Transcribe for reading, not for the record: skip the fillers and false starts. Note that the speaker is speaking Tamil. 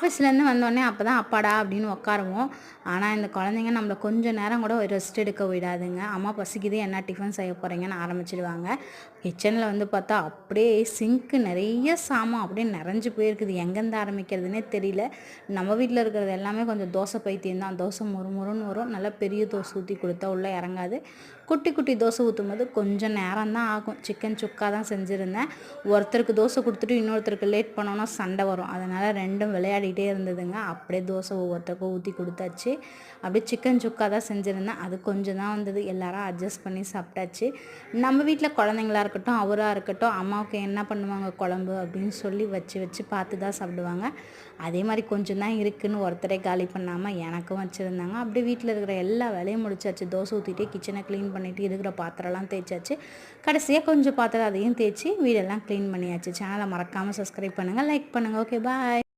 ஆஃபீஸ்லேருந்து வந்தோடனே அப்போ தான் அப்பாடா அப்படின்னு உட்காருவோம். ஆனால் இந்த குழந்தைங்க நம்மளை கொஞ்சம் நேரம் கூட ரெஸ்ட் எடுக்க விடாதுங்க. அம்மா பசிக்குது, என்ன டிஃபன் செய்ய போகிறீங்கன்னு ஆரம்பிச்சிடுவாங்க. கிச்சனில் வந்து பார்த்தா அப்படியே சிங்க்கு நிறைய சாமான் அப்படியே நிறைஞ்சு போயிருக்குது. எங்கேருந்து ஆரம்பிக்கிறதுனே தெரியல. நம்ம வீட்டில் இருக்கிறது எல்லாமே கொஞ்சம் தோசை பைத்தியம் தான். தோசை முறுமுறுன்னு வரும். நல்லா பெரிய தோசை ஊற்றி கொடுத்தா உள்ளே இறங்காது. குட்டி குட்டி தோசை ஊற்றும் போது கொஞ்சம் நேரம் தான் ஆகும். சிக்கன் சுக்கா தான் செஞ்சுருந்தேன். ஒருத்தருக்கு தோசை கொடுத்துட்டு இன்னொருத்தருக்கு லேட் பண்ணோன்னா சண்டை வரும். அதனால் ரெண்டும் விளையாடிட்டே இருந்ததுங்க. அப்படியே தோசை ஒவ்வொருத்தருக்கும் ஊற்றி கொடுத்தாச்சு. அப்படியே சிக்கன் சுக்கா தான் செஞ்சுருந்தேன். அது கொஞ்சம் தான் வந்தது. எல்லாரும் அட்ஜஸ்ட் பண்ணி சாப்பிட்டாச்சு. நம்ம வீட்டில் குழந்தைங்களா இருக்கட்டும், அவராக இருக்கட்டும், அம்மாவுக்கு என்ன பண்ணுவாங்க குழம்பு அப்படின்னு சொல்லி வச்சு வச்சு பார்த்து தான் சாப்பிடுவாங்க. அதே மாதிரி கொஞ்சம் தான் இருக்குதுன்னு ஒருத்தரே காலி பண்ணாமல் எனக்கும் வச்சுருந்தாங்க. அப்படியே வீட்டில் இருக்கிற எல்லா வேலையும் முடிச்சாச்சு. தோசை ஊற்றிட்டு கிச்சனை க்ளீன் பண்ணிவிட்டு இருக்கிற பாத்திரம்லாம் தேய்ச்சாச்சு. கடைசியாக கொஞ்சம் பாத்திரம் அதையும் தேய்ச்சி வீடெல்லாம் க்ளீன் பண்ணியாச்சு. சேனலை மறக்காமல் சப்ஸ்கிரைப் பண்ணுங்கள், லைக் பண்ணுங்கள். ஓகே, பாய்.